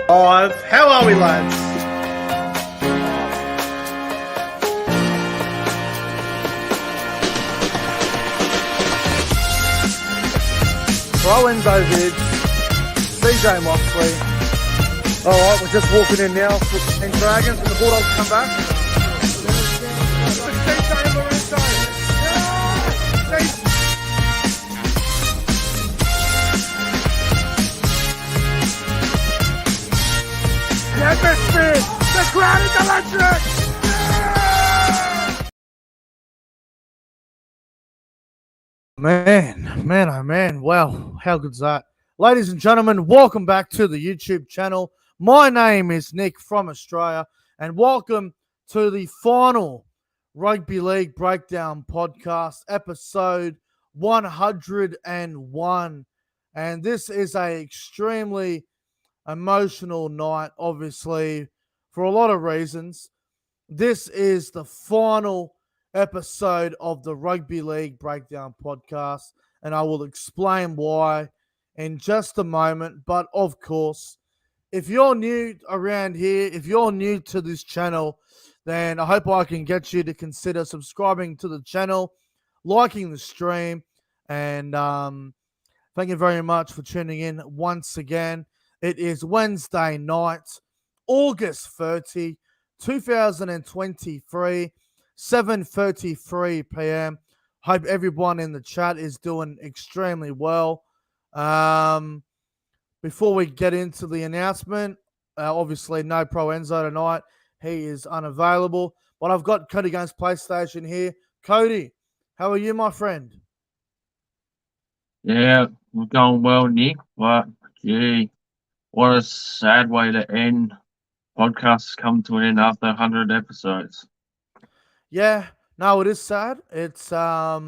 How are we, lads? ProEnzo, Vidz, CJ Moxley. Alright, we're just walking in now with the Dragons and the Bulldogs come back. The atmosphere! The crowd is electric! Man, oh man. Wow, how good's that? Ladies and gentlemen, welcome back to the YouTube channel. My name is Nick from Australia, and welcome to the final Rugby League Breakdown podcast, episode 101. And this is a extremely emotional night, obviously, for a lot of reasons. This is the final episode of the Rugby League Breakdown podcast, and I will explain why in just a moment. But of course, if you're new around here, if you're new to this channel, then I hope I can get you to consider subscribing to the channel, liking the stream, and thank you very much for tuning in once again. It is Wednesday night, August 30, 2023, 7:33 p.m. Hope everyone in the chat is doing extremely well. Before we get into the announcement, obviously no ProEnzo tonight. He is unavailable. But I've got Cody Games PlayStation here. Cody, how are you, my friend? Yeah, we're going well, Nick. But, gee, what a sad way to end. Podcasts come to an end after 100 episodes. Yeah, no, it is sad. It's, it's a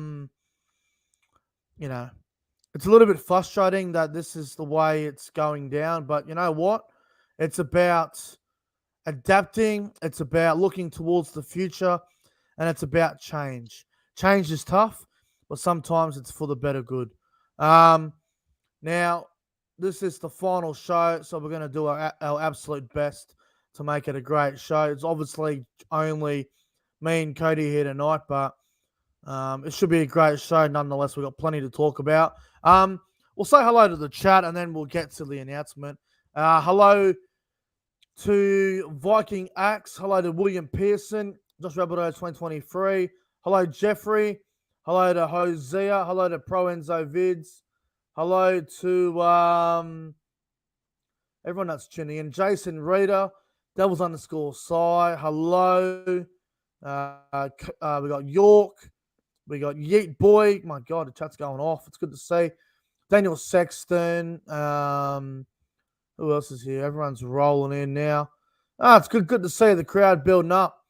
little bit frustrating that this is the way it's going down. But you know what? It's about adapting. It's about looking towards the future. And it's about change. Change is tough, but sometimes it's for the better good. Now, this is the final show, so we're going to do our absolute best to make it a great show. It's obviously only me and Cody here tonight, but it should be a great show nonetheless. We've got plenty to talk about. We'll say hello to the chat, and then we'll get to the announcement. Hello to Viking Axe. Hello to William Pearson. Josh Rabbitoh 2023. Hello, Jeffrey. Hello to Hosea. Hello to ProEnzo Vidz. Hello to everyone that's tuning in. Jason Reader, Devils _Psy. Hello. We got York. We got Yeet Boy. My God, the chat's going off. It's good to see. Daniel Sexton. Who else is here? Everyone's rolling in now. It's good to see the crowd building up.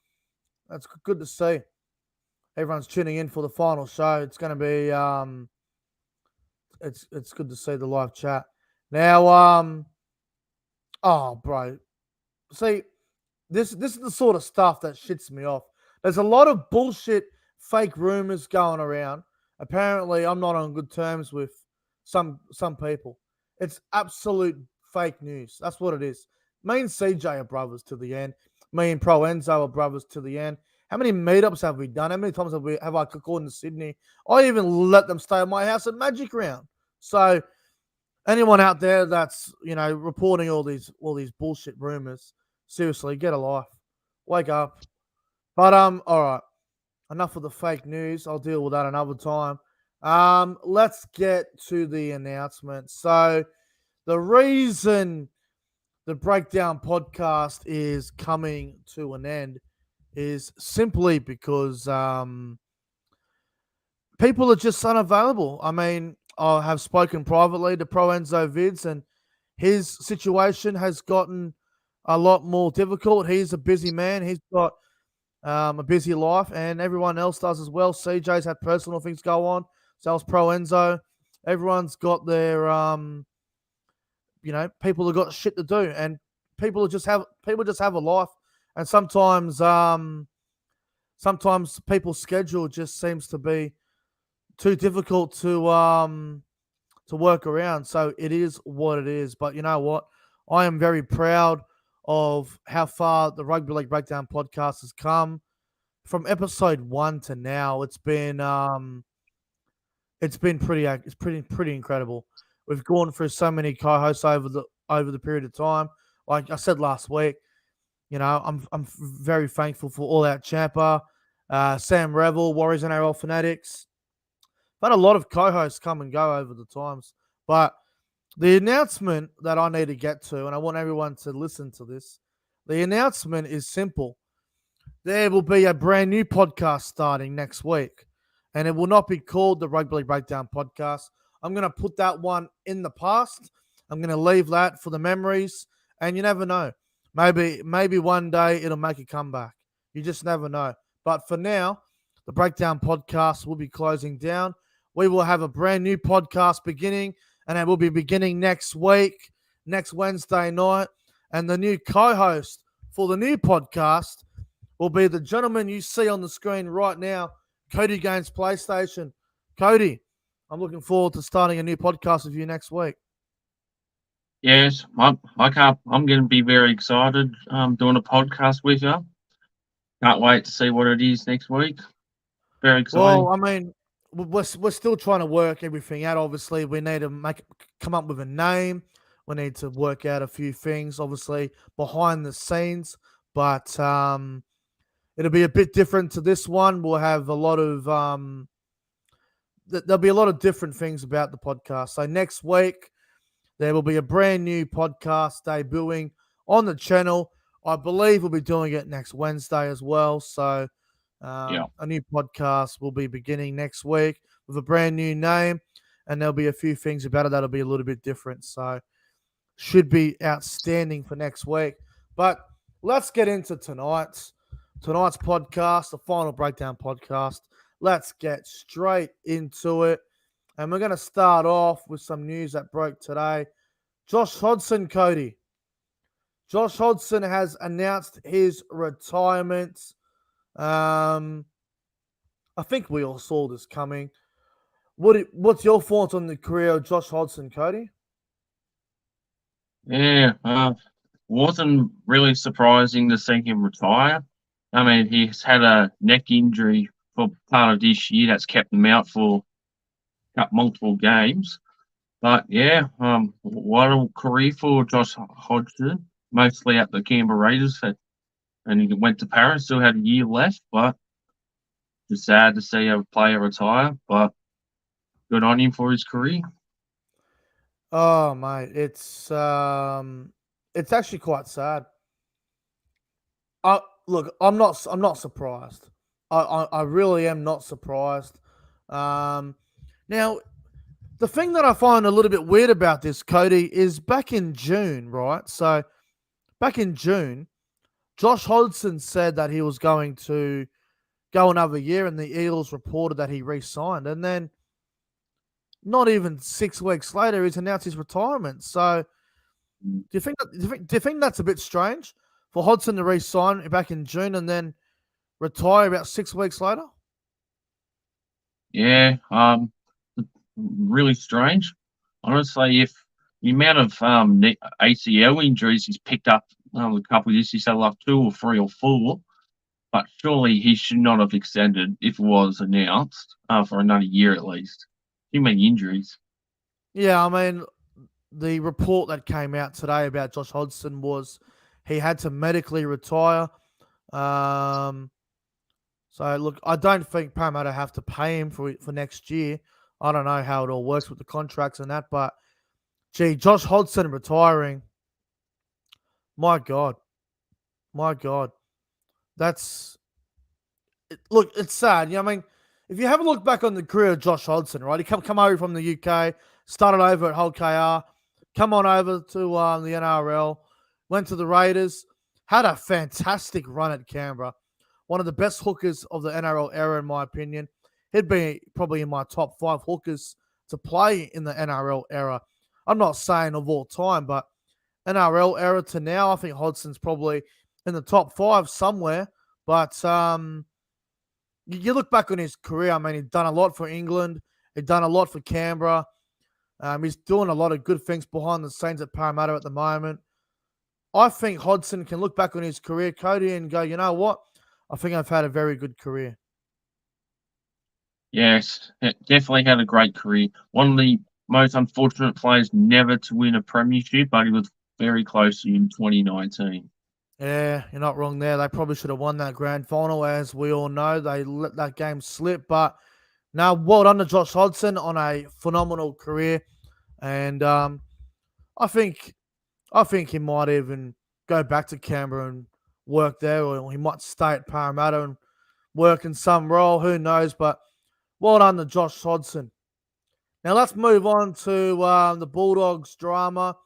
That's good to see. Everyone's tuning in for the final show. It's going to be it's good to see the live chat. Now, bro. See, this is the sort of stuff that shits me off. There's a lot of bullshit, fake rumors going around. Apparently, I'm not on good terms with some people. It's absolute fake news. That's what it is. Me and CJ are brothers to the end. Me and ProEnzo are brothers to the end. How many meetups have we done? How many times have I gone to Sydney? I even let them stay at my house at Magic Round. So anyone out there that's, reporting all these bullshit rumors, seriously, get a life. Wake up. But all right. Enough of the fake news. I'll deal with that another time. Let's get to the announcement. So the reason the Breakdown podcast is coming to an end is simply because people are just unavailable. I mean, I have spoken privately to ProEnzo Vidz, and his situation has gotten a lot more difficult. He's a busy man. He's got a busy life, and everyone else does as well. CJ's had personal things go on. So has ProEnzo. Everyone's got their, people have got shit to do, and people just have a life. And sometimes people's schedule just seems to be too difficult to work around. So it is what it is. But you know what? I am very proud of how far the Rugby League Breakdown podcast has come from episode 1 to now. It's pretty incredible. We've gone through so many co-hosts over the period of time. Like I said last week, I'm very thankful for All Out Champa, Sam Revel, Warriors NRL Fanatics. I've had a lot of co-hosts come and go over the times, but the announcement that I need to get to, and I want everyone to listen to this, the announcement is simple. There will be a brand new podcast starting next week, and it will not be called the Rugby League Breakdown Podcast. I'm going to put that one in the past. I'm going to leave that for the memories, and you never know. Maybe one day it'll make a comeback. You just never know. But for now, the Breakdown Podcast will be closing down. We will have a brand new podcast beginning, and it will be beginning next week, next Wednesday night. And the new co-host for the new podcast will be the gentleman you see on the screen right now, Cody Gaines PlayStation. Cody, I'm looking forward to starting a new podcast with you next week. Yes, I can't. I'm going to be very excited doing a podcast with you. Can't wait to see what it is next week. Very exciting. Well, I mean, we're still trying to work everything out. Obviously, we need to come up with a name. We need to work out a few things, obviously, behind the scenes. But it'll be a bit different to this one. We'll have a lot of there'll be a lot of different things about the podcast. So next week there will be a brand new podcast debuting on the channel. I believe we'll be doing it next Wednesday as well. So a new podcast will be beginning next week with a brand new name, and there'll be a few things about it that'll be a little bit different. So should be outstanding for next week. But let's get into tonight's podcast, the final breakdown podcast. Let's get straight into it. And we're going to start off with some news that broke today. Josh Hodgson, Cody. Josh Hodgson has announced his retirement. I think we all saw this coming. What's your thoughts on the career of Josh Hodgson, Cody? Yeah, wasn't really surprising to see him retire. I mean, he's had a neck injury for part of this year that's kept him out for multiple games. But yeah, what a career for Josh Hodgson, mostly at the Canberra Raiders, and he went to Paris, still had a year left, but just sad to see a player retire, but good on him for his career. Oh mate, it's actually quite sad. Look, I'm not surprised. I really am not surprised. Now, the thing that I find a little bit weird about this, Cody, is back in June, right? So, back in June, Josh Hodgson said that he was going to go another year, and the Eagles reported that he re-signed. And then, not even 6 weeks later, he's announced his retirement. So, do you think that's a bit strange for Hodgson to re-sign back in June and then retire about 6 weeks later? Yeah, really strange. Honestly, if the amount of ACL injuries he's picked up a couple of years, he's had like 2 or 3 or 4, but surely he should not have extended if it was announced for another year at least. Too many injuries. Yeah, I mean, the report that came out today about Josh Hodgson was he had to medically retire. So, look, I don't think Parramatta have to pay him for next year. I don't know how it all works with the contracts and that, but, gee, Josh Hodgson retiring, my God. That's – look, it's sad. I mean, if you have a look back on the career of Josh Hodgson, right, he come over from the UK, started over at Hull KR, come on over to the NRL, went to the Raiders, had a fantastic run at Canberra. One of the best hookers of the NRL era, in my opinion. He'd be probably in my top 5 hookers to play in the NRL era. I'm not saying of all time, but NRL era to now, I think Hodgson's probably in the top 5 somewhere. But you look back on his career, I mean, he'd done a lot for England. He'd done a lot for Canberra. He's doing a lot of good things behind the scenes at Parramatta at the moment. I think Hodgson can look back on his career, Cody, and go, you know what? I think I've had a very good career. Yes, definitely had a great career. One of the most unfortunate players never to win a premiership, but he was very close in 2019. Yeah, you're not wrong there. They probably should have won that grand final, as we all know. They let that game slip. But now, well done to Josh Hodgson on a phenomenal career. And I think I think he might even go back to Canberra and work there, or he might stay at Parramatta and work in some role. Who knows? But well done to Josh Hodgson. Now let's move on to the Bulldogs drama.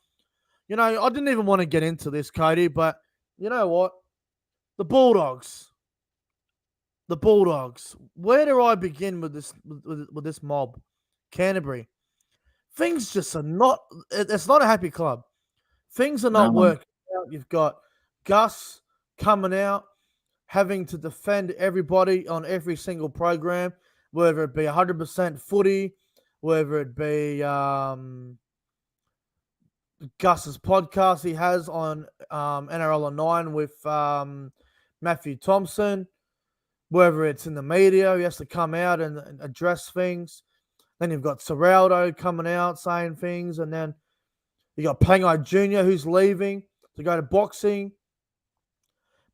You know, I didn't even want to get into this, Cody, but you know what? The Bulldogs. The Bulldogs. Where do I begin with this mob? Canterbury. Things just are not. It's not a happy club. Things are not No, working out. You've got Gus coming out, having to defend everybody on every single program, whether it be 100% footy, whether it be Gus's podcast he has on NRL Online with Matthew Thompson, whether it's in the media, he has to come out and address things. Then you've got Serraldo coming out saying things, and then you got Pangai Jr. who's leaving to go to boxing.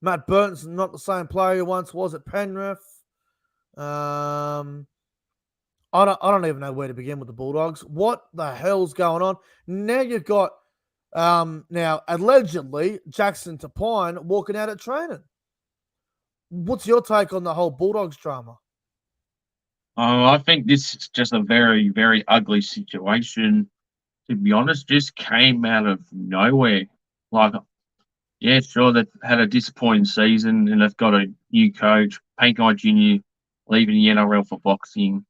Matt Burton's not the same player he once was at Penrith. I don't even know where to begin with the Bulldogs. What the hell's going on? Now you've got now allegedly Jackson Tapine walking out at training. What's your take on the whole Bulldogs drama? I think this is just a very, very ugly situation. To be honest, just came out of nowhere. Like, yeah, sure, they've had a disappointing season and they've got a new coach, Pankai Jr., leaving the NRL for boxing,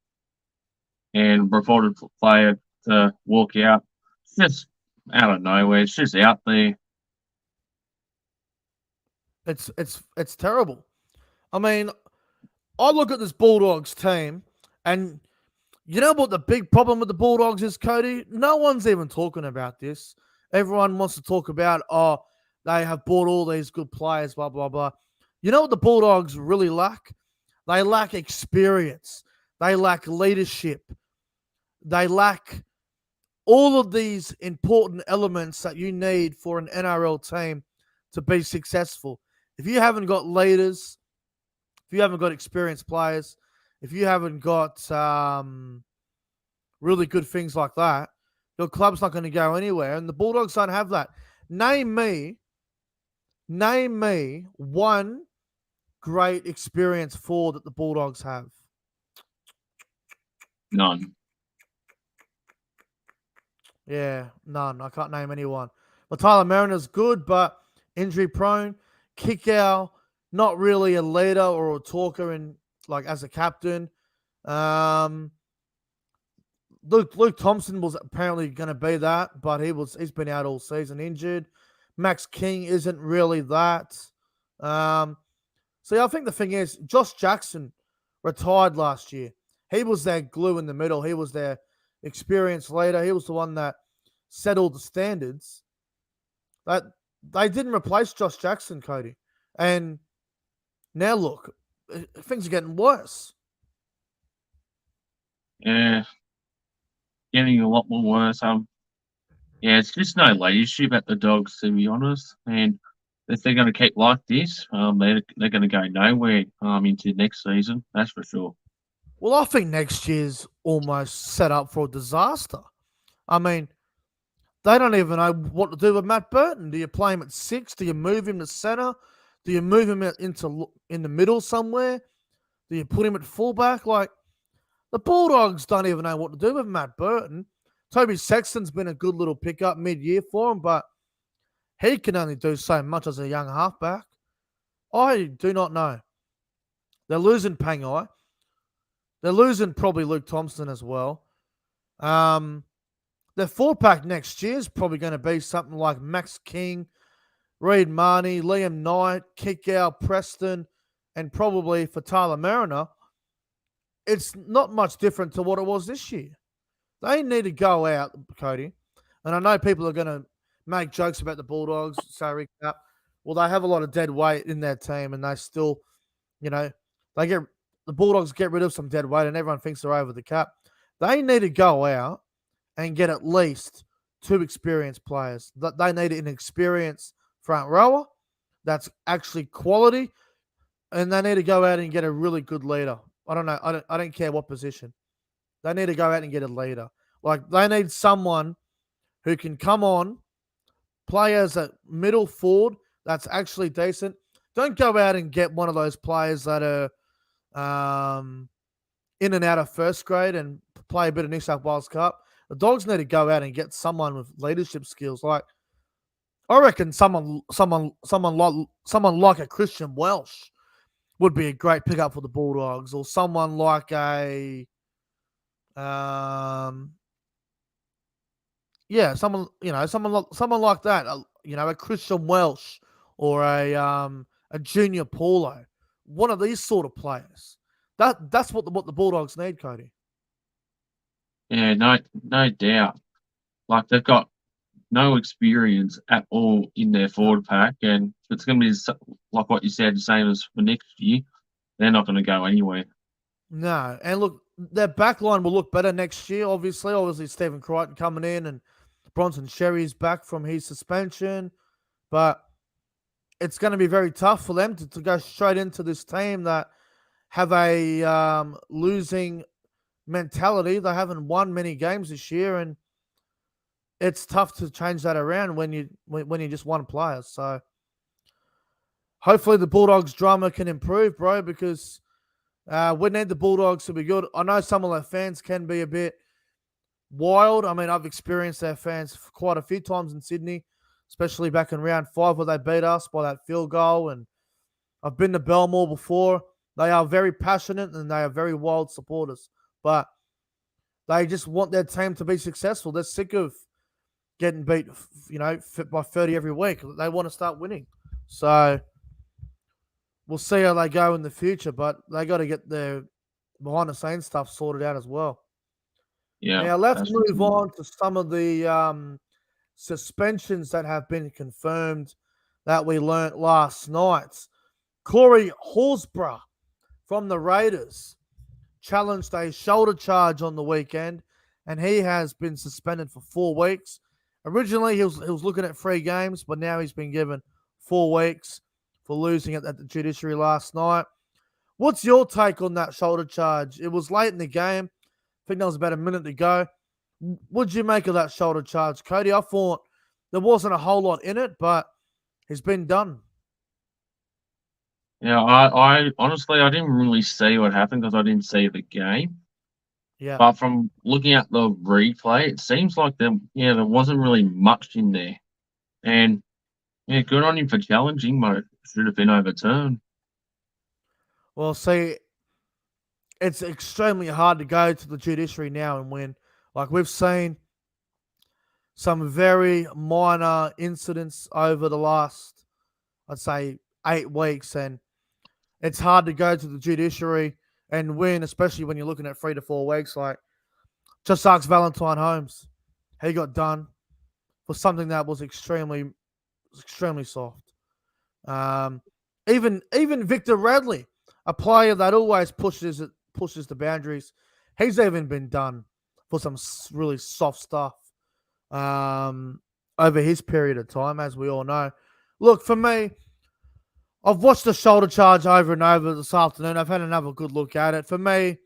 and reported player to walk out. It's just out of nowhere. It's just out there. It's terrible. I mean, I look at this Bulldogs team, and you know what the big problem with the Bulldogs is, Cody? No one's even talking about this. Everyone wants to talk about, oh, they have bought all these good players, blah, blah, blah. You know what the Bulldogs really lack? They lack experience. They lack leadership. They lack all of these important elements that you need for an NRL team to be successful. If you haven't got leaders, if you haven't got experienced players, if you haven't got really good things like that, your club's not going to go anywhere. And the Bulldogs don't have that. Name me one great experience forward that the Bulldogs have. None. Yeah, none. I can't name anyone. Well, Tyler Mariner's good, but injury prone. Kickow, not really a leader or a talker in like as a captain. Luke Thompson was apparently going to be that, but he's been out all season injured. Max King isn't really that. So I think the thing is, Josh Jackson retired last year. He was their glue in the middle. He was their experienced leader. He was the one that set all the standards. That they didn't replace Josh Jackson, Cody. And now look, things are getting worse. Yeah, getting a lot more worse. Yeah, it's just no leadership at the Dogs, to be honest. And if they're going to keep like this, they're going to go nowhere into next season. That's for sure. Well, I think next year's almost set up for a disaster. I mean, they don't even know what to do with Matt Burton. Do you play him at 6? Do you move him to centre? Do you move him in the middle somewhere? Do you put him at fullback? Like, the Bulldogs don't even know what to do with Matt Burton. Toby Sexton's been a good little pickup mid-year for him, but he can only do so much as a young halfback. I do not know. They're losing Pangai. They're losing probably Luke Thompson as well. Their 4-pack next year is probably going to be something like Max King, Reid Marnie, Liam Knight, Kickow, Preston, and probably for Tyler Mariner, it's not much different to what it was this year. They need to go out, Cody. And I know people are going to make jokes about the Bulldogs salary cap. Well, they have a lot of dead weight in their team, and they still, you know, they get the Bulldogs get rid of some dead weight, and everyone thinks they're over the cap. They need to go out and get at least two experienced players. They need an experienced front rower that's actually quality, and they need to go out and get a really good leader. I don't know. I don't care what position. They need to go out and get a leader. Like they need someone who can come on, play as a middle forward that's actually decent. Don't go out and get one of those players that are in and out of first grade and play a bit of New South Wales Cup. The Dogs need to go out and get someone with leadership skills. Like I reckon someone like a Christian Welsh would be a great pickup for the Bulldogs, or someone like a someone like that. A Christian Welsh or a Junior Paulo. One of these sort of players. That's what the Bulldogs need, Cody. Yeah, no doubt. Like they've got no experience at all in their forward pack, and it's going to be like what you said, the same as for next year. They're not going to go anywhere. No, and look, their back line will look better next year. Obviously, Stephen Crichton coming in, and Bronson Sherry's back from his suspension, but it's going to be very tough for them to go straight into this team that have a losing mentality. They haven't won many games this year, and it's tough to change that around when you just one player. So hopefully the Bulldogs drama can improve, bro, because we need the Bulldogs to be good. I know some of their fans can be a bit wild. I mean, I've experienced their fans quite a few times in Sydney, especially back in round 5 where they beat us by that field goal. And I've been to Belmore before. They are very passionate and they are very wild supporters. But they just want their team to be successful. They're sick of getting beat, by 30 every week. They want to start winning. So we'll see how they go in the future, but they got to get their behind-the-scenes stuff sorted out as well. Yeah. Now, let's move on to some of the suspensions that have been confirmed that we learnt last night. Corey Horsburgh from the Raiders challenged a shoulder charge on the weekend, and he has been suspended for 4 weeks. Originally, he was looking at 3 games, but now he's been given 4 weeks for losing it at the judiciary last night. What's your take on that shoulder charge? It was late in the game. I think there was about a minute to go. What did you make of that shoulder charge, Cody? I thought there wasn't a whole lot in it, but it's been done. Yeah, I honestly I didn't really see what happened because I didn't see the game. Yeah. But from looking at the replay, it seems like there wasn't really much in there. And yeah, good on him for challenging, but it should have been overturned. Well, see, it's extremely hard to go to the judiciary now and win. Like we've seen some very minor incidents over the last, I'd say, 8 weeks, and it's hard to go to the judiciary and win, especially when you're looking at 3 to 4 weeks. Like, just ask Valentine Holmes. He got done for something that was extremely soft. Even Victor Radley, a player that always pushes the boundaries, he's even been done for some really soft stuff over his period of time, as we all know. Look, for me, I've watched the shoulder charge over and over this afternoon. I've had another good look at it. For me,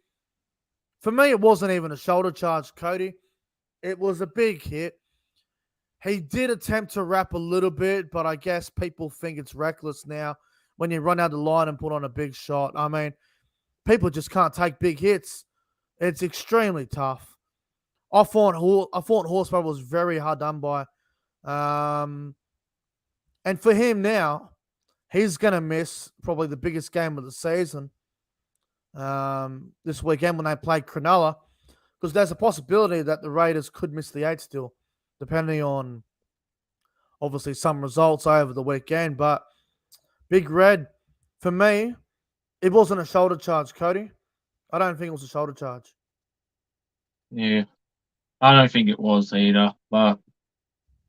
it wasn't even a shoulder charge, Cody. It was a big hit. He did attempt to wrap a little bit, but I guess people think it's reckless now when you run out the line and put on a big shot. I mean, people just can't take big hits. It's extremely tough. I thought Horsburgh was very hard done by. And for him now, he's going to miss probably the biggest game of the season this weekend when they play Cronulla, because there's a possibility that the Raiders could miss the 8 still, depending on, obviously, some results over the weekend. But Big Red, for me, it wasn't a shoulder charge, Cody. I don't think it was a shoulder charge. Yeah, I don't think it was either. But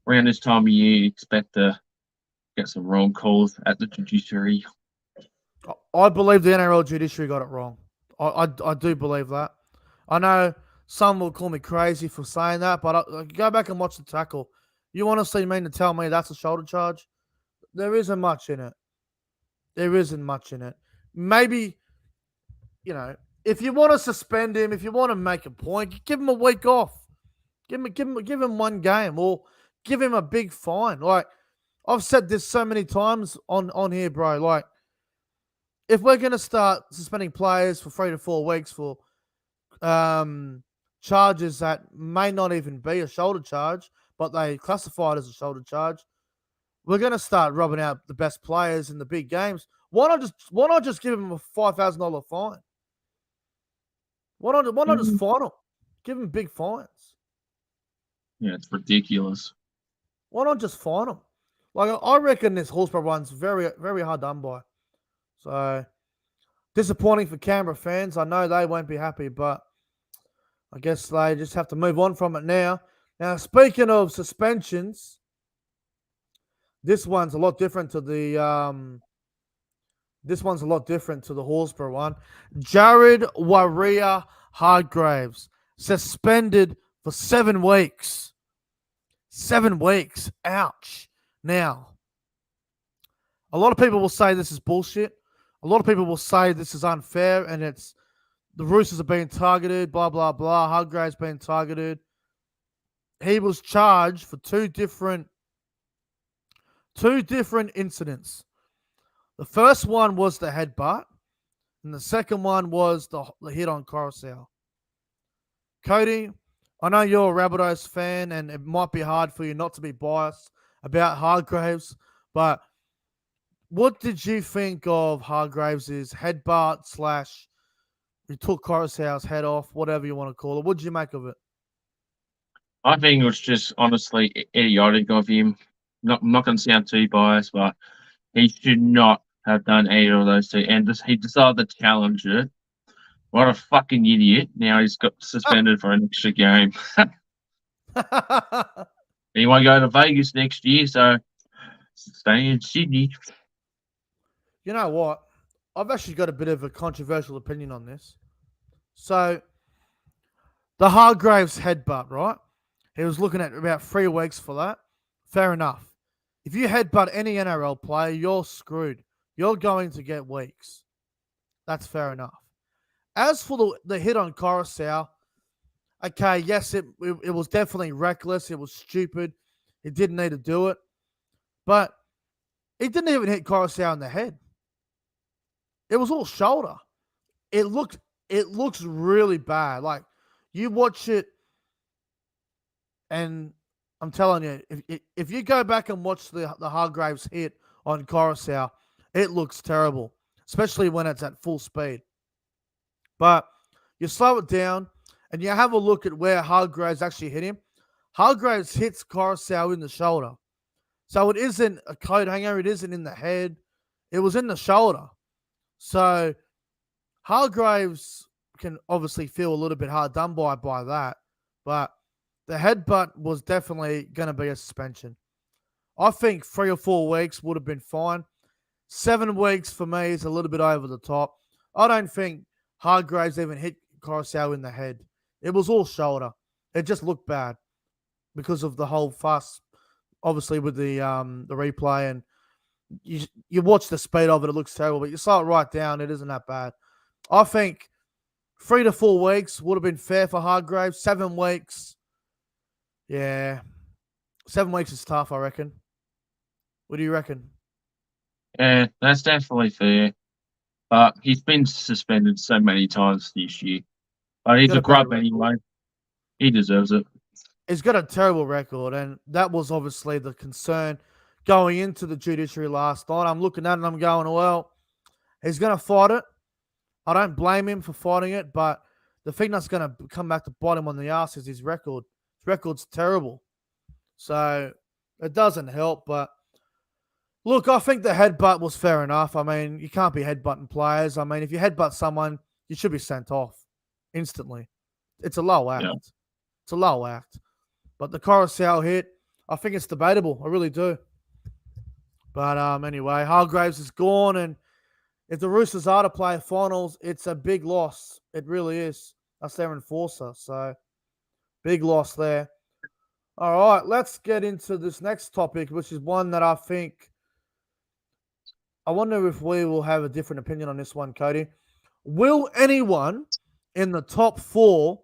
around this time of year, you expect to get some wrong calls at the judiciary. I believe the NRL judiciary got it wrong. I do believe that. I know some will call me crazy for saying that, but go back and watch the tackle. You honestly mean to tell me that's a shoulder charge? There isn't much in it. There isn't much in it. Maybe, if you want to suspend him, if you want to make a point, give him a week off. Give him one game, or give him a big fine. Like, I've said this so many times on here, bro. Like, if we're going to start suspending players for 3 to 4 weeks for charges that may not even be a shoulder charge, but they classify it as a shoulder charge, we're going to start robbing out the best players in the big games. Why not just give him a $5,000 fine? Why not just fine him? Give him big fines. Yeah, it's ridiculous. Why not just fine him? Like, I reckon this Hillsborough one's very, very hard done by. So, disappointing for Canberra fans. I know they won't be happy, but I guess they just have to move on from it now. Now, speaking of suspensions, this one's a lot different to the Hillsborough one. Jared Waria-Hargreaves suspended for 7 weeks. 7 weeks. Ouch. Now, a lot of people will say this is bullshit. A lot of people will say this is unfair and it's the Roosters are being targeted, blah, blah, blah. Hargreaves being targeted. He was charged for two different incidents. The first one was the headbutt, and the second one was the hit on Coruscant. Cody, I know you're a Rabbitohs fan, and it might be hard for you not to be biased about Hargreaves, but what did you think of Hargreaves' headbutt / he took Coruscant's head off, whatever you want to call it? What did you make of it? I think it was just honestly idiotic of him. I'm not going to sound too biased, but he should not have done either of those two. And he decided to challenge it. What a fucking idiot. Now he's got suspended for an extra game. He won't go to Vegas next year, so stay in Sydney. You know what? I've actually got a bit of a controversial opinion on this. So, the Hargreaves headbutt, right? He was looking at about 3 weeks for that. Fair enough. If you headbutt any NRL player, you're screwed. You're going to get weeks. That's fair enough. As for the hit on Coruscant, okay, yes, it was definitely reckless. It was stupid. He didn't need to do it. But he didn't even hit Coruscant in the head. It was all shoulder. It looks really bad. Like, you watch it, and I'm telling you, if you go back and watch the Hargreaves hit on Coruscant, it looks terrible, especially when it's at full speed. But you slow it down, and you have a look at where Hargreaves actually hit him. Hargreaves hits Coruscant in the shoulder. So it isn't a coat hanger. It isn't in the head. It was in the shoulder. So Hargreaves can obviously feel a little bit hard done by that. But the headbutt was definitely going to be a suspension. I think 3 or 4 weeks would have been fine. 7 weeks for me is a little bit over the top. I don't think Hargreaves even hit Coruscant in the head. It was all shoulder. It just looked bad because of the whole fuss, obviously, with the replay. And you watch the speed of it, it looks terrible. But you slow it right down, it isn't that bad. I think 3 to 4 weeks would have been fair for Hargreaves. 7 weeks, yeah. 7 weeks is tough, I reckon. What do you reckon? Yeah, that's definitely fair. But he's been suspended so many times this year. But he's a grub anyway. He deserves it. He's got a terrible record, and that was obviously the concern going into the judiciary last night. I'm looking at it and I'm going, well, he's going to fight it. I don't blame him for fighting it, but the thing that's going to come back to bite him on the ass is his record. His record's terrible. So it doesn't help, but look, I think the headbutt was fair enough. I mean, you can't be headbutting players. I mean, if you headbutt someone, you should be sent off instantly. It's a low act. Yeah. It's a low act. But the Coruscant hit, I think it's debatable. I really do. But anyway, Hargraves is gone, and if the Roosters are to play finals, it's a big loss. It really is. That's their enforcer. So big loss there. All right, let's get into this next topic, which is one that I wonder if we will have a different opinion on this one, Cody. Will anyone in the top 4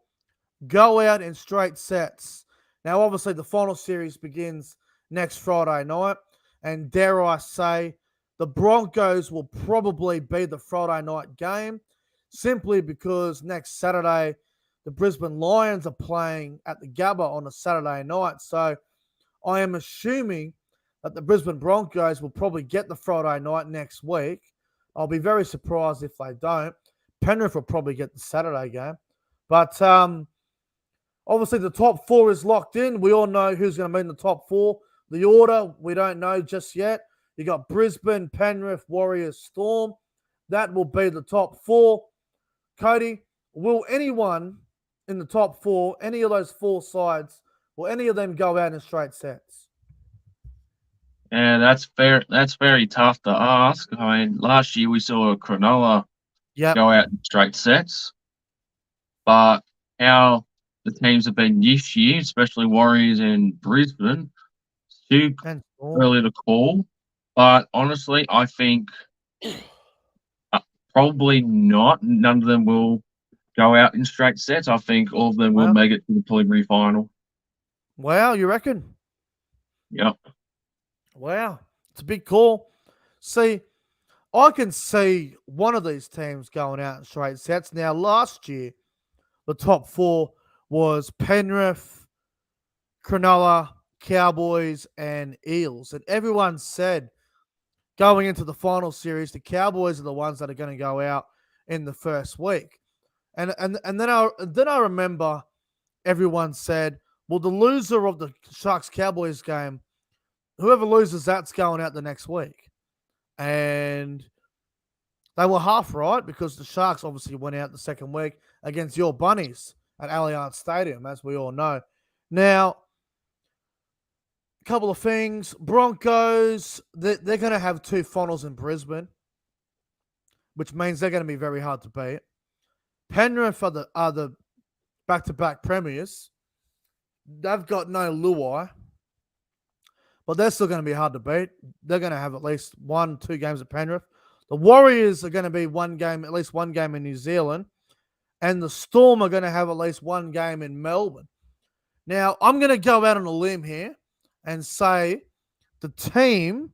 go out in straight sets? Now, obviously, the final series begins next Friday night, and dare I say, the Broncos will probably be the Friday night game, simply because next Saturday, the Brisbane Lions are playing at the Gabba on a Saturday night. So I am assuming that the Brisbane Broncos will probably get the Friday night next week. I'll be very surprised if they don't. Penrith will probably get the Saturday game. But obviously, the top 4 is locked in. We all know who's going to be in the top 4. The order, we don't know just yet. You got Brisbane, Penrith, Warriors, Storm. That will be the top 4. Cody, will anyone in the top 4, any of those 4 sides, will any of them go out in straight sets? Yeah, that's fair. That's very tough to ask. I mean, last year we saw Cronulla Yep. go out in straight sets, but how the teams have been this year, especially Warriors and Brisbane, too And early to call. But honestly, I think probably not. None of them will go out in straight sets. I think all of them will make it to the preliminary final. Wow, you reckon? Yep. Wow, it's a big call. See, I can see one of these teams going out in straight sets. Now, last year, the top 4 was Penrith, Cronulla, Cowboys, and Eels. And everyone said going into the final series, the Cowboys are the ones that are going to go out in the first week. And then I remember everyone said, well, the loser of the Sharks Cowboys game, whoever loses that's going out the next week. And they were half right because the Sharks obviously went out the second week against your Bunnies at Allianz Stadium, as we all know. Now, a couple of things. Broncos, they're going to have 2 finals in Brisbane, which means they're going to be very hard to beat. Penrith are the back-to-back premiers. They've got no Luai, but they're still going to be hard to beat. They're going to have at least 1-2 games at Penrith. The Warriors are going to be at least one game in New Zealand, and the Storm are going to have at least 1 game in Melbourne. Now, I'm going to go out on a limb here and say the team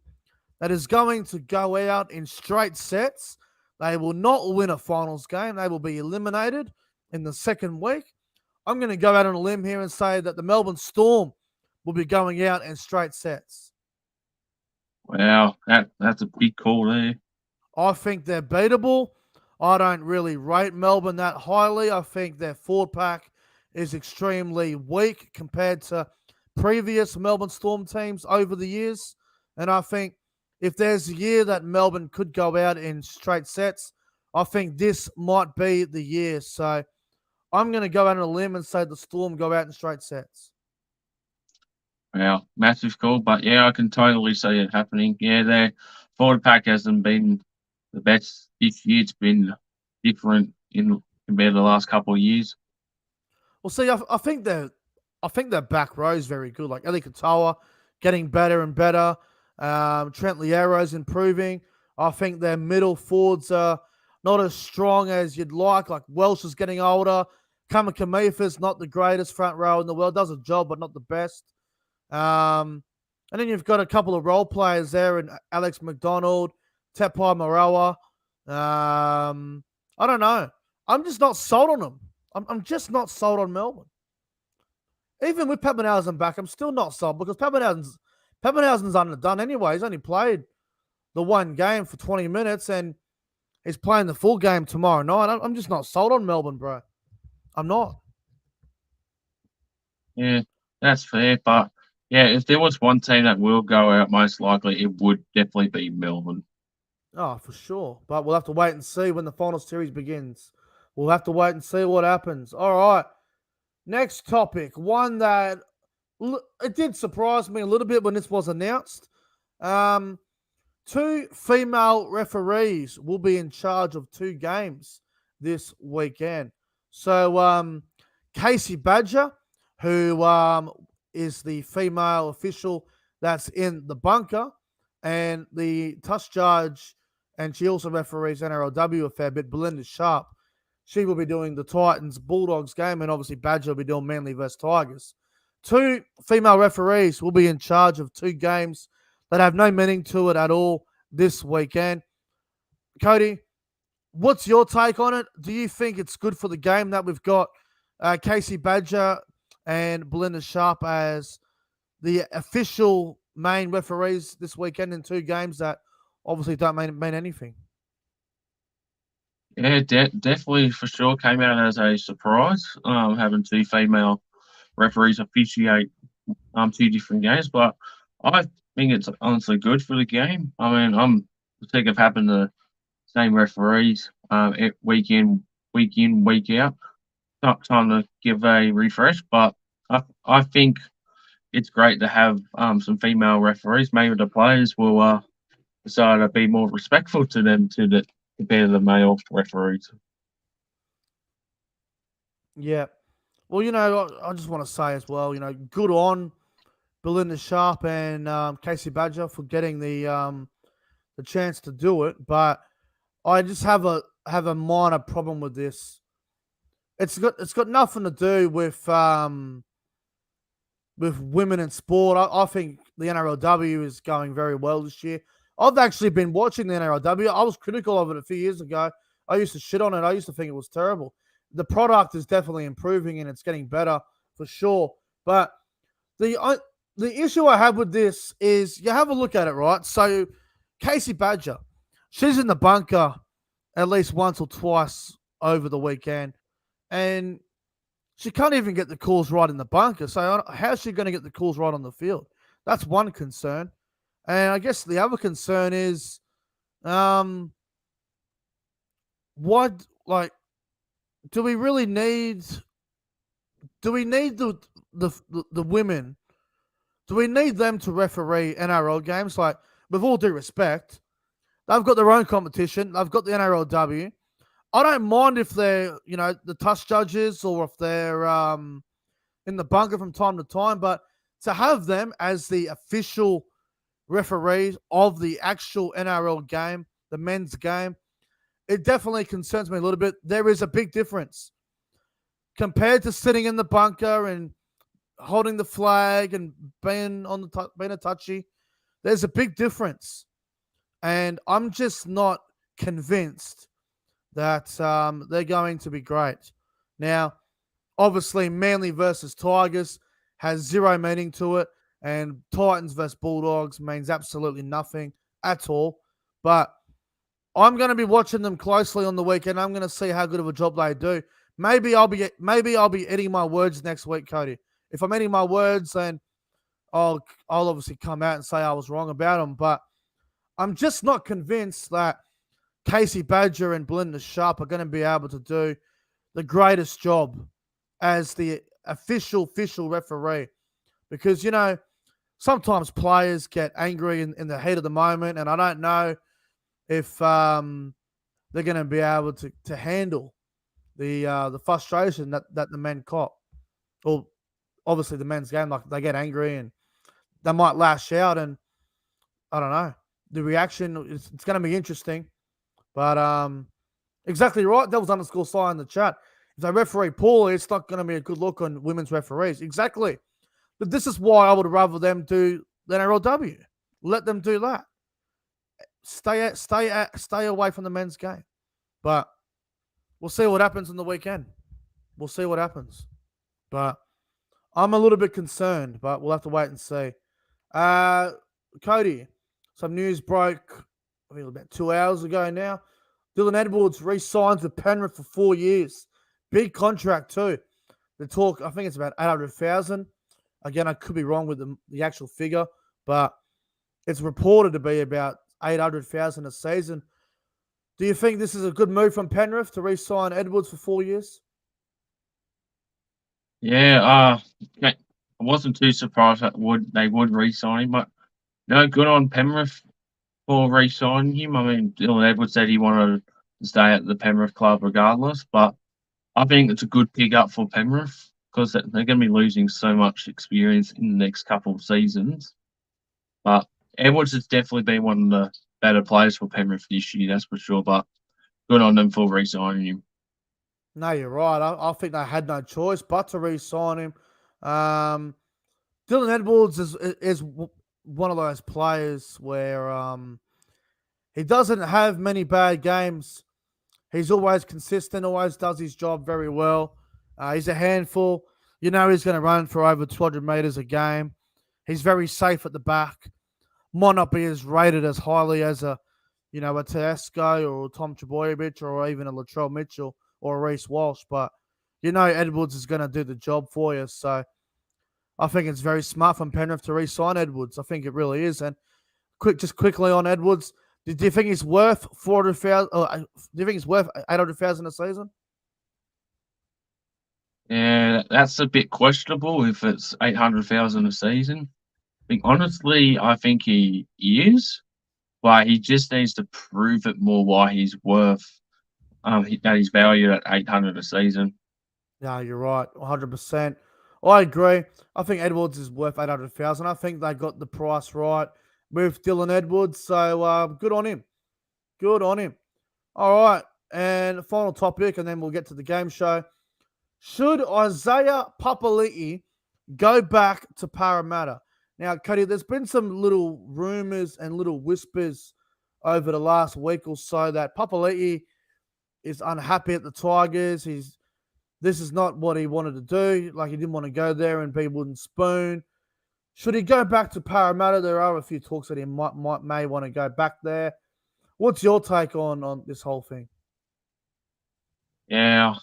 that is going to go out in straight sets, they will not win a finals game. They will be eliminated in the second week. I'm going to go out on a limb here and say that the Melbourne Storm will be going out in straight sets. Wow, that's a big call there. I think they're beatable. I don't really rate Melbourne that highly. I think their forward pack is extremely weak compared to previous Melbourne Storm teams over the years. And I think if there's a year that Melbourne could go out in straight sets, I think this might be the year. So I'm going to go out on a limb and say the Storm go out in straight sets. Wow, massive call. But yeah, I can totally see it happening. Yeah, their forward pack hasn't been the best this year. It's been different compared to the last couple of years. Well, see, I think their back row is very good. Like Eli Katoa getting better and better. Trent Liero's improving. I think their middle forwards are not as strong as you'd like. Like Welsh is getting older. Kamikamifa's not the greatest front row in the world. Does a job, but not the best. And then you've got a couple of role players there in Alex McDonald, Tepai Marawa. I don't know. I'm just not sold on them. I'm just not sold on Melbourne. Even with Pappenhausen back, I'm still not sold because Pappenhausen's underdone anyway. He's only played the 1 game for 20 minutes and he's playing the full game tomorrow night. I'm just not sold on Melbourne, bro. I'm not. Yeah, that's fair. But yeah, if there was one team that will go out, most likely it would definitely be Melbourne. Oh, for sure. But we'll have to wait and see when the final series begins. We'll have to wait and see what happens. All right. Next topic. One that It did surprise me a little bit when this was announced. Um, Two female referees will be in charge of 2 games this weekend. So, Casey Badger, who is the female official that's in the bunker, and the touch judge, and she also referees NRLW a fair bit, Belinda Sharp. She will be doing the Titans Bulldogs game, and obviously Badger will be doing Manly versus Tigers. 2 female referees will be in charge of 2 games that have no meaning to it at all this weekend. Cody, what's your take on it? Do you think it's good for the game that we've got Casey Badger and Belinda Sharp as the official main referees this weekend in 2 games that obviously don't mean anything? Yeah, definitely for sure came out as a surprise, having 2 female referees officiate 2 different games. But I think it's honestly good for the game. I mean, I'm sick of having the same referees week in, week out. Not time to give a refresh, but I think it's great to have some female referees. Maybe the players will decide to be more respectful to them compared to the male referees. Yeah. Well, I just want to say as well, good on Belinda Sharp and Casey Badger for getting the chance to do it, but I just have a minor problem with this. It's got nothing to do with women in sport. I think the NRLW is going very well this year. I've actually been watching the NRLW. I was critical of it a few years ago. I used to shit on it. I used to think it was terrible. The product is definitely improving and it's getting better for sure. But the issue I have with this is you have a look at it, right? So Casey Badger, she's in the bunker at least once or twice over the weekend, and she can't even get the calls right in the bunker. So how's she going to get the calls right on the field? That's one concern. And I guess the other concern is, what like do we really need? Do we need the women? Do we need them to referee NRL games? Like, with all due respect, they've got their own competition. They've got the NRLW. I don't mind if they're, the touch judges or if they're in the bunker from time to time, but to have them as the official referees of the actual NRL game, the men's game, it definitely concerns me a little bit. There is a big difference compared to sitting in the bunker and holding the flag and being being a touchy. There's a big difference, and I'm just not convinced that they're going to be great. Now, obviously, Manly versus Tigers has zero meaning to it, and Titans versus Bulldogs means absolutely nothing at all. But I'm going to be watching them closely on the weekend. I'm going to see how good of a job they do. Maybe I'll be eating my words next week, Cody. If I'm eating my words, then I'll obviously come out and say I was wrong about them. But I'm just not convinced that Casey Badger and Belinda Sharp are going to be able to do the greatest job as the official referee. Because, sometimes players get angry in the heat of the moment, and I don't know if they're going to be able to handle the frustration that the men cop. Or obviously the men's game, like, they get angry and they might lash out, and I don't know. The reaction, it's going to be interesting. But exactly right. Devil's underscore sign in the chat. If they referee poorly, it's not going to be a good look on women's referees. Exactly. But this is why I would rather them do the NRLW. Let them do that. Stay away from the men's game. But we'll see what happens on the weekend. We'll see what happens. But I'm a little bit concerned, but we'll have to wait and see. Cody, some news broke, I think about 2 hours ago now. Dylan Edwards re-signs with Penrith for 4 years. Big contract too. The talk, I think it's about 800,000. Again, I could be wrong with the actual figure, but it's reported to be about 800,000 a season. Do you think this is a good move from Penrith to re-sign Edwards for 4 years? Yeah, I wasn't too surprised that they would re-sign him, but no, good on Penrith for re-signing him. I mean, Dylan Edwards said he wanted to stay at the Penrith club regardless, but I think it's a good pick up for Penrith because they're going to be losing so much experience in the next couple of seasons. But Edwards has definitely been one of the better players for Penrith this year, that's for sure. But good on them for re-signing him. No, you're right. I think they had no choice but to re-sign him. Dylan Edwards is one of those players where he doesn't have many bad games. He's always consistent, always does his job very well. He's a handful. You know he's going to run for over 200 meters a game. He's very safe at the back. Might not be as rated as highly as a Tedesco or Tom Trbojevic or even a Latrell Mitchell or a Reece Walsh, but Edwards is going to do the job for you. So I think it's very smart from Penrith to re-sign Edwards. I think it really is. And quickly on Edwards, do you think he's worth 400,000? Do you think he's worth 800,000 a season? Yeah, that's a bit questionable if it's 800,000 a season. Honestly, I think he is, but he just needs to prove it more why he's worth that he's valued at 800 a season. Yeah, you're right, 100%. I agree. I think Edwards is worth 800,000. I think they got the price right with Dylan Edwards. So good on him. Good on him. All right, and final topic, and then we'll get to the game show. Should Isaiah Papali'i go back to Parramatta? Now, Cody, there's been some little rumors and little whispers over the last week or so that Papali'i is unhappy at the Tigers. This is not what he wanted to do. Like, he didn't want to go there and be wooden spoon. Should he go back to Parramatta? There are a few talks that he may want to go back there. What's your take on this whole thing? Yeah,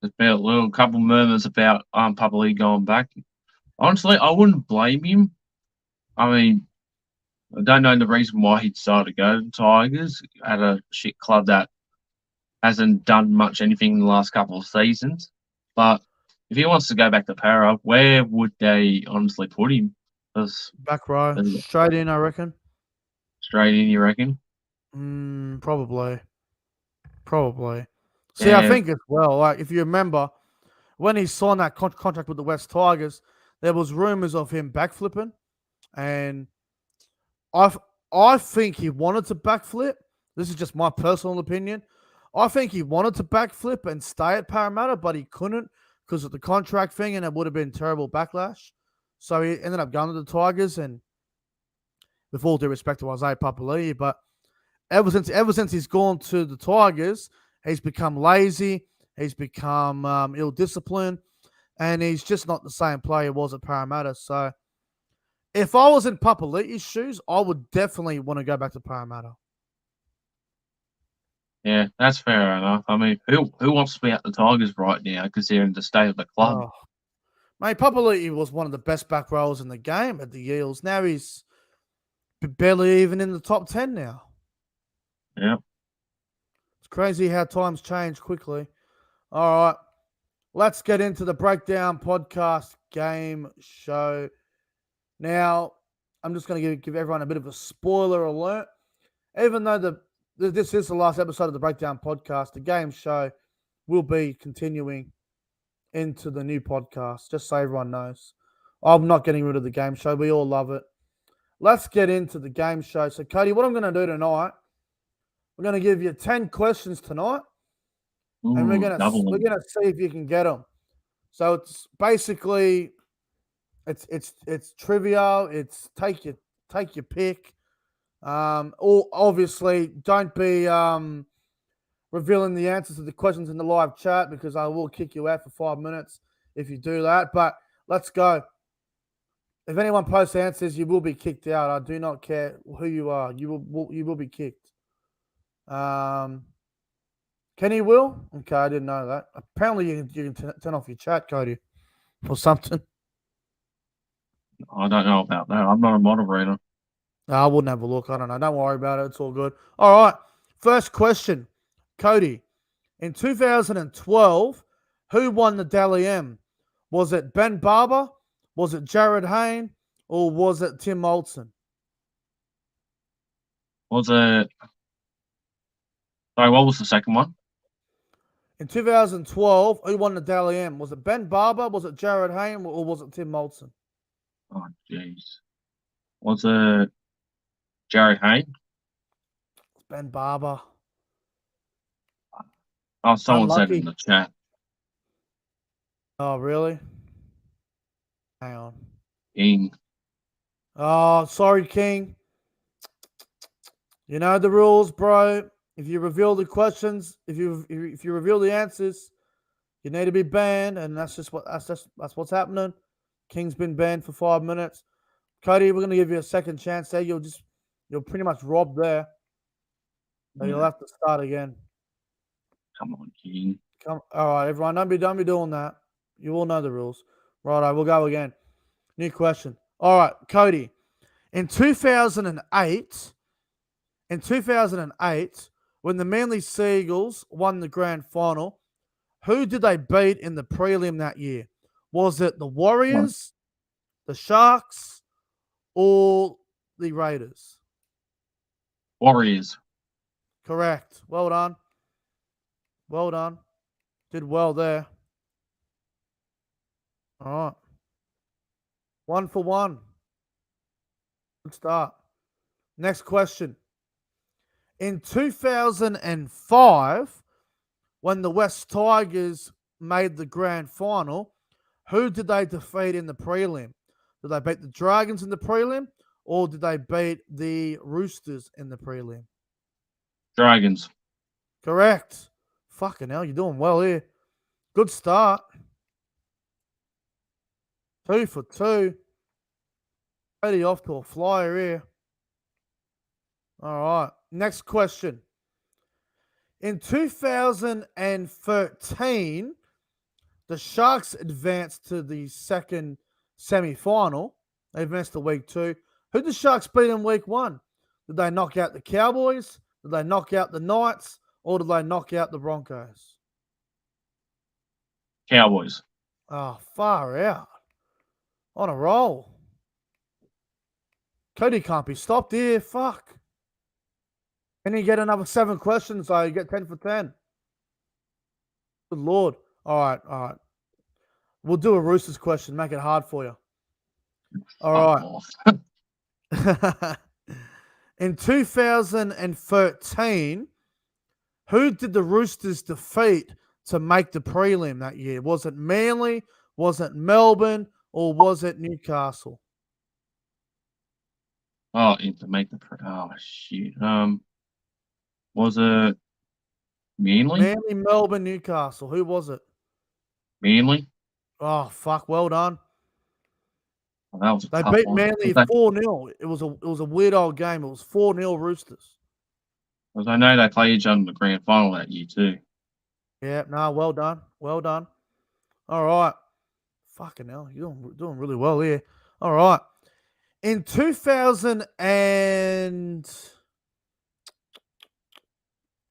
there's been a couple murmurs about Papali'i going back. Honestly, I wouldn't blame him. I mean, I don't know the reason why he decided to go to Tigers at a shit club that hasn't done much anything in the last couple of seasons. But if he wants to go back to Para, where would they honestly put him? Back row, straight in, I reckon. Straight in, you reckon? Probably. See, yeah. I think as well, like, if you remember, when he signed that contract with the West Tigers, there was rumors of him backflipping, and I think he wanted to backflip. This is just my personal opinion. I think he wanted to backflip and stay at Parramatta, but he couldn't because of the contract thing, and it would have been terrible backlash. So he ended up going to the Tigers, and with all due respect to Isaiah Papali'i, but ever since he's gone to the Tigers, he's become lazy, he's become ill-disciplined, and he's just not the same player he was at Parramatta. So if I was in Papali'i's shoes, I would definitely want to go back to Parramatta. Yeah, that's fair enough. I mean, who wants to be at the Tigers right now considering the state of the club? Oh. Mate, Papali'i was one of the best back rowers in the game at the Eels. Now he's barely even in the top 10 now. Yeah. It's crazy how times change quickly. All right. Let's get into the Breakdown Podcast game show. Now, I'm just going to give everyone a bit of a spoiler alert. Even though this is the last episode of the Breakdown Podcast, the game show will be continuing into the new podcast, just so everyone knows. I'm not getting rid of the game show. We all love it. Let's get into the game show. So, Cody, what I'm going to do tonight, we're going to give you 10 questions tonight, and we're going to see if you can get them. So it's basically it's trivia. It's take your pick. Obviously, don't be revealing the answers to the questions in the live chat because I will kick you out for 5 minutes if you do that. But let's go. If anyone posts answers, you will be kicked out. I do not care who you are. You will be kicked. Kenny will? Okay, I didn't know that. Apparently, you can turn off your chat, Cody, or something. I don't know about that. I'm not a moderator. No, I wouldn't have a look. I don't know. Don't worry about it. It's all good. All right. First question. Cody, in 2012, who won the Dally M? Was it Ben Barber? Was it Jared Hayne or was it Tim Olsen? Was it? Sorry, what was the second one? In 2012, who won the Dally M? Was it Ben Barber? Was it Jared Hayne or was it Tim Olsen? Oh, jeez. Was it Jerry Hayne? It's Ben Barber. Oh, someone said Unlucky. in the chat. Oh, really? Hang on. King. Oh, sorry, King. You know the rules, bro. If you reveal the questions, if you reveal the answers, you need to be banned, and that's what's happening. King's been banned for 5 minutes. Cody, we're gonna give you a second chance there. You're pretty much robbed there. So you'll have to start again. Come on, King. All right, everyone, don't be doing that. You all know the rules. Right, we'll go again. New question. All right, Cody. In 2008, when the Manly Seagulls won the grand final, who did they beat in the prelim that year? Was it the Warriors, the Sharks, or the Raiders? Warriors. Correct. Well done. Well done. Did well there. All right. 1 for 1. Good start. Next question. In 2005, when the West Tigers made the grand final, who did they defeat in the prelim? Did they beat the Dragons in the prelim, or did they beat the Roosters in the prelim? Dragons. Correct. Fucking hell, you're doing well here. Good start. 2 for 2. Cody off to a flyer here. All right. Next question. In 2013, the Sharks advanced to the second semi-final. They advanced to week 2. Who did the Sharks beat in week 1? Did they knock out the Cowboys? Did they knock out the Knights? Or did they knock out the Broncos? Cowboys. Oh, far out. On a roll. Cody can't be stopped here. Fuck. Can you get another 7 questions? So you get 10 for 10. Good Lord. All right. We'll do a Roosters question. Make it hard for you. All right. In 2013, who did the Roosters defeat to make the prelim that year? Was it Manly? Was it Melbourne? Or was it Newcastle? Oh, to make the shit. Was it Manly? Manly, Melbourne, Newcastle. Who was it? Manly. Oh, fuck. Well done. Oh, that was a They tough beat one. Manly 4-0. It was a weird old game. It was 4-0 Roosters. Because I know they played each other in the grand final that year too. Yeah, no, well done. Well done. All right. Fucking hell, you're doing really well here. All right. In 2000 and...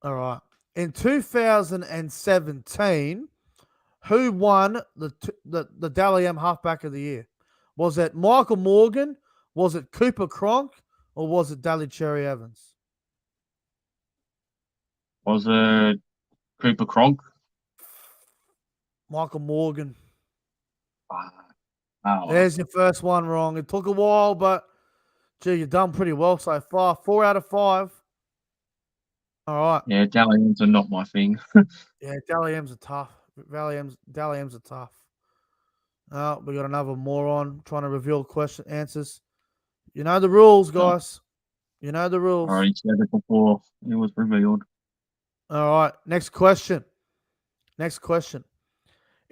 All right. In 2017, who won the Dally M halfback of the year? Was it Michael Morgan? Was it Cooper Cronk? Or was it Daly Cherry Evans? Was it Cooper Cronk? Michael Morgan. Oh, There's your first one wrong. It took a while, but gee, you've done pretty well so far. 4 out of 5. All right. yeah, Dalians are not my thing. Yeah, Dally M's are tough. Dally M's are tough. We got another moron trying to reveal question answers. You know the rules, guys. You know the rules. I already said it before. It was revealed. All right. Next question.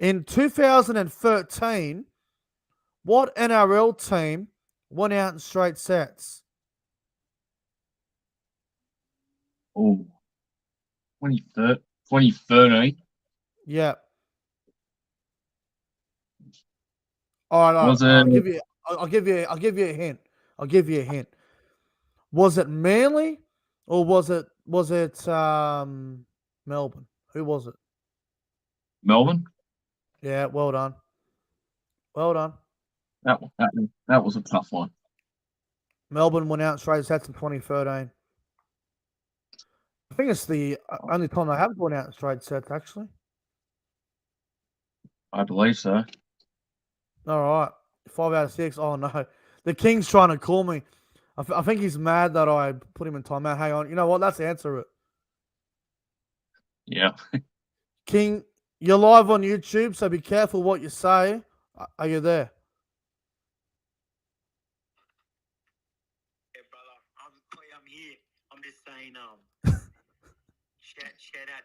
In 2013, what NRL team won out in straight sets? Oh, 2013. Yeah. All right. Was I'll it give you a hint. Was it Manly or was it Melbourne? Who was it? Melbourne? Yeah, well done. That was a tough one. Melbourne went out straight sets in 2013. I think it's the only time they have gone out in straight sets, actually. I believe so. All right. 5 out of 6. Oh, no. The King's trying to call me. I think he's mad that I put him in timeout. Hang on. You know what? Let's answer it. Yeah. King, you're live on YouTube, so be careful what you say. Are you there? Yeah, brother. I'm here. I'm just saying, shout out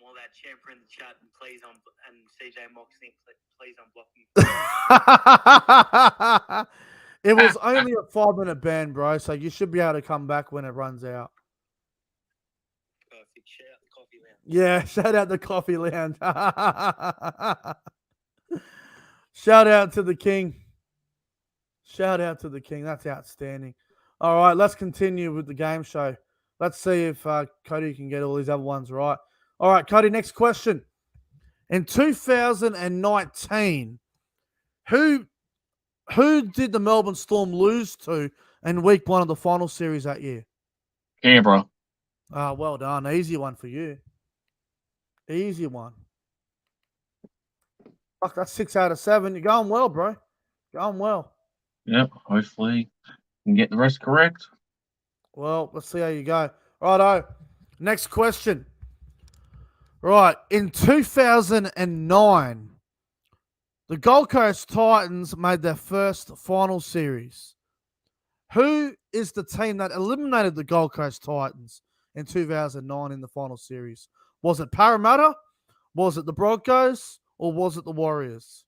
all that champer in the chat and please and CJ Moxley, please unblock me. It was only a 5-minute ban, bro, so you should be able to come back when it runs out. Perfect. Shout out the coffee lounge. Yeah, shout out the coffee lounge. Shout out to the King. Shout out to the King. That's outstanding. All right, let's continue with the game show. Let's see if Cody can get all these other ones right. All right, Cody, next question. In 2019, who did the Melbourne Storm lose to in week 1 of the final series that year? Canberra. Well done. Easy one for you. Easy one. Fuck, that's 6 out of 7. You're going well, bro. Going well. Yep. Hopefully, you can get the rest correct. Well, let's see how you go. Righto. Next question. Right. In 2009, the Gold Coast Titans made their first final series. Who is the team that eliminated the Gold Coast Titans in 2009 in the final series? Was it Parramatta? Was it the Broncos? Or was it the Warriors?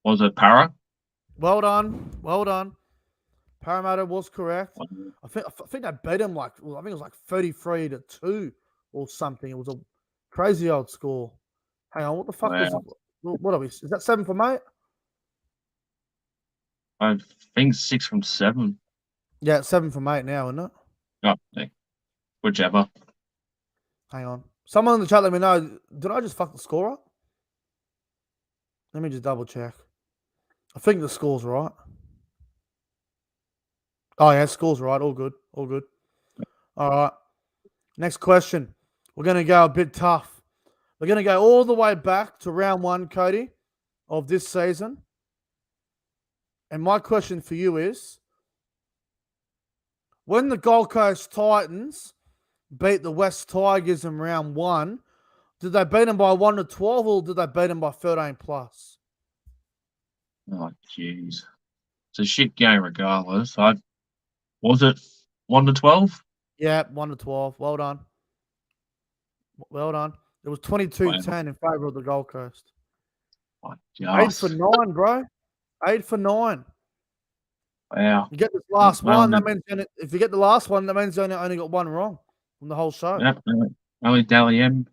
Was it Para? Well done. Well done. Parramatta was correct. I think they beat them I think it was like 33-2 or something. It was a crazy old score. Hang on, what the fuck was it? What are we? Is that 7 from 8? I think 6 from 7. Yeah, it's 7 from 8 now, isn't it? Oh, whichever. Hang on. Someone in the chat let me know. Did I just fuck the score up? Let me just double check. I think the score's right. Oh, yeah, score's right. All good. All good. All right. Next question. We're going to go a bit tough. We're going to go all the way back to round 1, Cody, of this season. And my question for you is, when the Gold Coast Titans beat the West Tigers in round 1, did they beat them by 1-12 or did they beat them by 13 plus? Oh, jeez. It's a shit game regardless. Was it 1-12? Yeah, 1-12. Well done. Well done. It was 22-10 in favour of the Gold Coast. Oh, 8 for 9, bro. 8 for 9. Wow. You get this last one, that means if you get the last one, that means you only got one wrong from the whole show. Yep. Only Dally M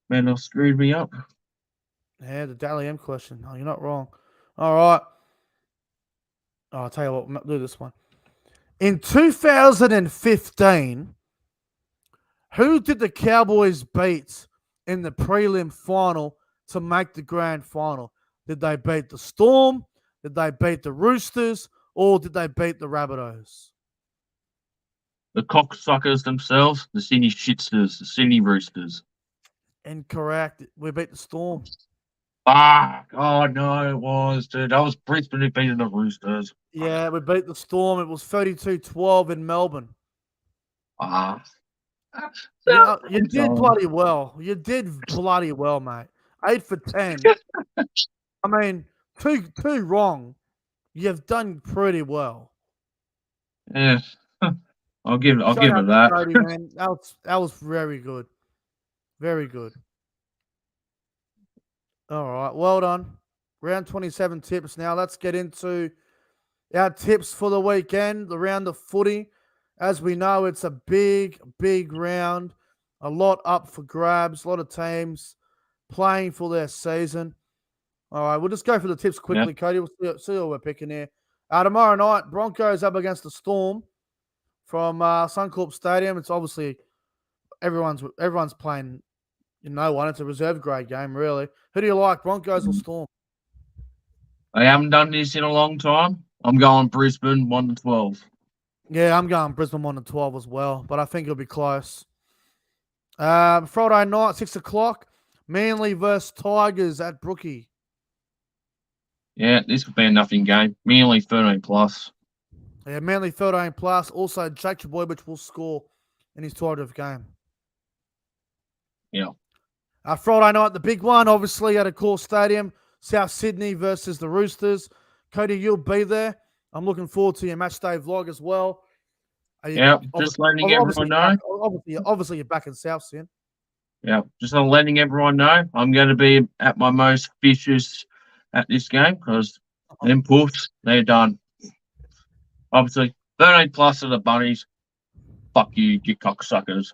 man have screwed me up. Yeah, the Dally M question. No, you're not wrong. All right. Oh, I'll tell you what, do this one. In 2015, who did the Cowboys beat in the prelim final to make the grand final? Did they beat the Storm? Did they beat the Roosters? Or did they beat the Rabbitohs? The cocksuckers themselves, the Sydney Shitsters, the Sydney Roosters. Incorrect. We beat the Storm. Fuck. Oh, no, it was, dude. That was Brisbane who beat the Roosters. Yeah, we beat the Storm. It was 32-12 in Melbourne. Ah. You did bloody well. You did bloody well, mate. 8 for 10. I mean, two wrong. You've done pretty well. Yeah. I'll give it that. Cody, man. That was very good. Very good. All right. Well done. Round 27 tips. Now let's get into our tips for the weekend, the round of footy. As we know, it's a big, big round. A lot up for grabs. A lot of teams playing for their season. All right, we'll just go for the tips quickly, Cody. We'll see what we're picking here. Tomorrow night, Broncos up against the Storm from Suncorp Stadium. It's obviously everyone's playing – no one. It's a reserve grade game, really. Who do you like, Broncos or Storm? I haven't done this in a long time. I'm going Brisbane 1-12. Yeah, I'm going Brisbane 1-12 as well, but I think it'll be close. Friday night, 6 o'clock, Manly versus Tigers at Brookie. Yeah, this will be a nothing game. Merely 13 plus. Yeah, Manly 13 plus. Also, Jake Trbojevic will score in his 12th game. Yeah. Friday night, the big one, obviously at a Core Stadium, South Sydney versus the Roosters. Cody, you'll be there. I'm looking forward to your match day vlog as well. Yeah, just letting everyone know. Obviously, you're back in South Sydney. Yeah, just letting everyone know. I'm going to be at my most vicious at this game because them puffs, they're done. Obviously, 13 plus of the bunnies. Fuck you cocksuckers.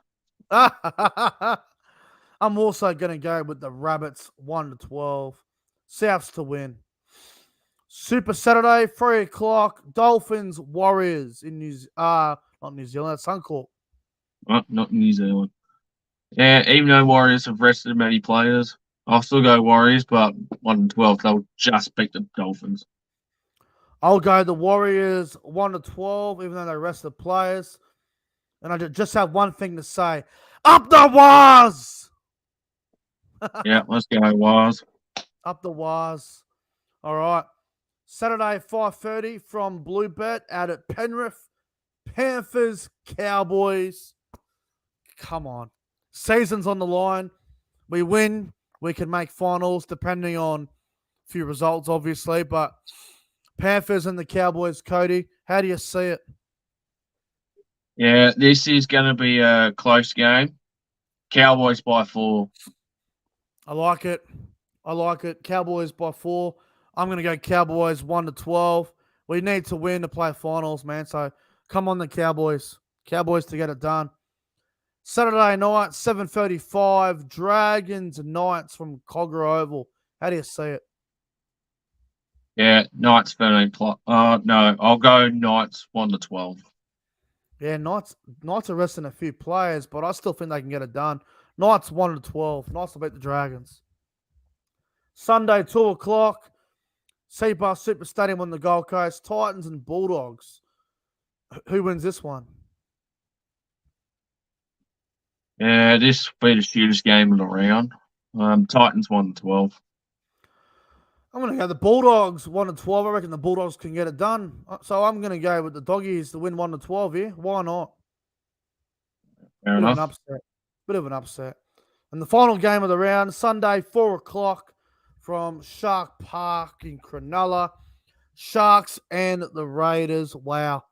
I'm also going to go with the Rabbits 1-12. Souths to win. Super Saturday, 3 o'clock. Dolphins Warriors in not New Zealand, that's Suncorp. Not New Zealand. Yeah, even though Warriors have rested many players, I'll still go Warriors, but 1-12, they'll just beat the Dolphins. I'll go the Warriors 1-12, even though they rested players. And I just have one thing to say. Up the Wars! Yeah, let's go, Wires. Up the Wars. All right. Saturday, 5:30 from Bluebet out at Penrith. Panthers, Cowboys. Come on. Season's on the line. We win. We can make finals depending on a few results, obviously. But Panthers and the Cowboys, Cody, how do you see it? Yeah, this is going to be a close game. Cowboys by 4. I like it. Cowboys by 4. I'm going to go Cowboys 1-12. We need to win to play finals, man. So come on, the Cowboys. Cowboys to get it done. Saturday night, 7:35. Dragons and Knights from Cogra Oval. How do you see it? Yeah, Knights 13 plus. No, I'll go Knights 1-12. Yeah, Knights are resting a few players, but I still think they can get it done. Knights 1-12. Knights will beat the Dragons. Sunday, 2 o'clock. Seabar Super Stadium on the Gold Coast. Titans and Bulldogs. Who wins this one? Yeah, this will be the shooters game of the round. Titans 1-12. I'm going to go the Bulldogs 1-12. I reckon the Bulldogs can get it done. So I'm going to go with the Doggies to win 1-12 here. Why not? Fair enough. Bit of an upset. And the final game of the round, Sunday, 4 o'clock from Shark Park in Cronulla. Sharks and the Raiders. Wow.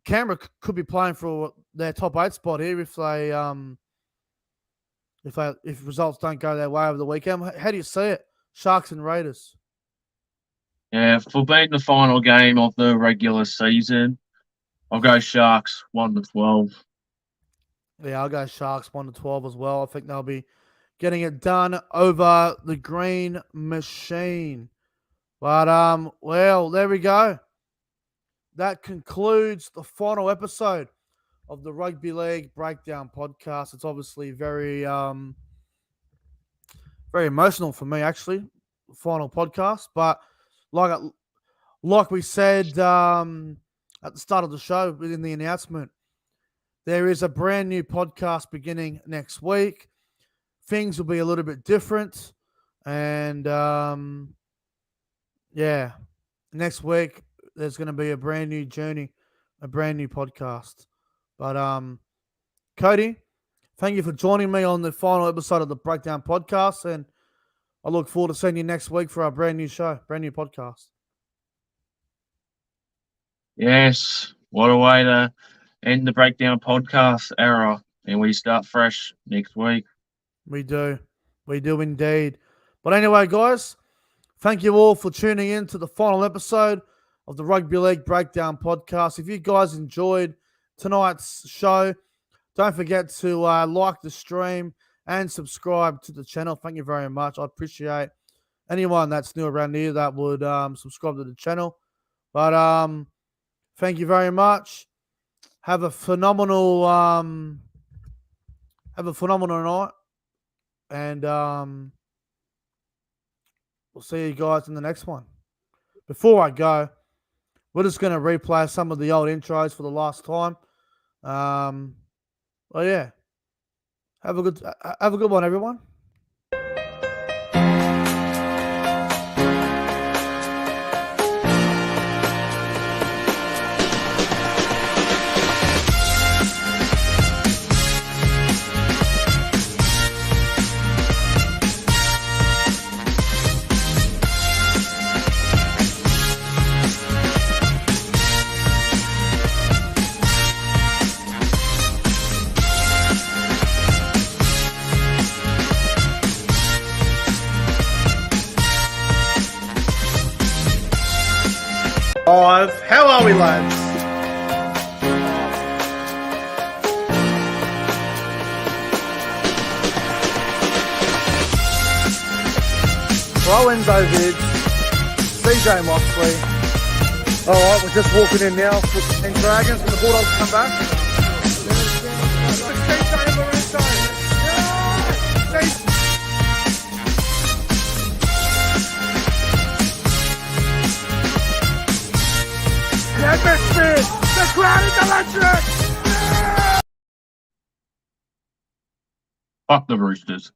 Canberra could be playing for their top 8 spot here if results don't go their way over the weekend. How do you see it? Sharks and Raiders. Yeah, for being the final game of the regular season, I'll go Sharks 1-12. Yeah, I'll go Sharks 1-12 as well. I think they'll be getting it done over the green machine. But well, there we go. That concludes the final episode of the Rugby League Breakdown podcast. It's obviously very emotional for me, actually. Final podcast, but like we said at the start of the show within the announcement, there is a brand new podcast beginning next week. Things will be a little bit different, and next week there's going to be a brand new journey, a brand new podcast. But Cody, thank you for joining me on the final episode of the Breakdown podcast, and I look forward to seeing you next week for our brand new show, brand new podcast. Yes, what a way to end the Breakdown podcast era, and we start fresh next week. We do indeed. But anyway, guys, thank you all for tuning in to the final episode of the Rugby League Breakdown podcast. If you guys enjoyed tonight's show, don't forget to like the stream and subscribe to the channel. Thank you very much. I appreciate anyone that's new around here that would subscribe to the channel. But thank you very much. Have a phenomenal night. And we'll see you guys in the next one. before I go, we're just going to replay some of the old intros for the last time. Well, yeah. Have a good one, everyone. How are we, lads? ProEnzo, Vidz, CJ Moxley. Alright, we're just walking in now for 10 Dragons when the Bulldogs come back. The crowd is electric! Fuck the Roosters.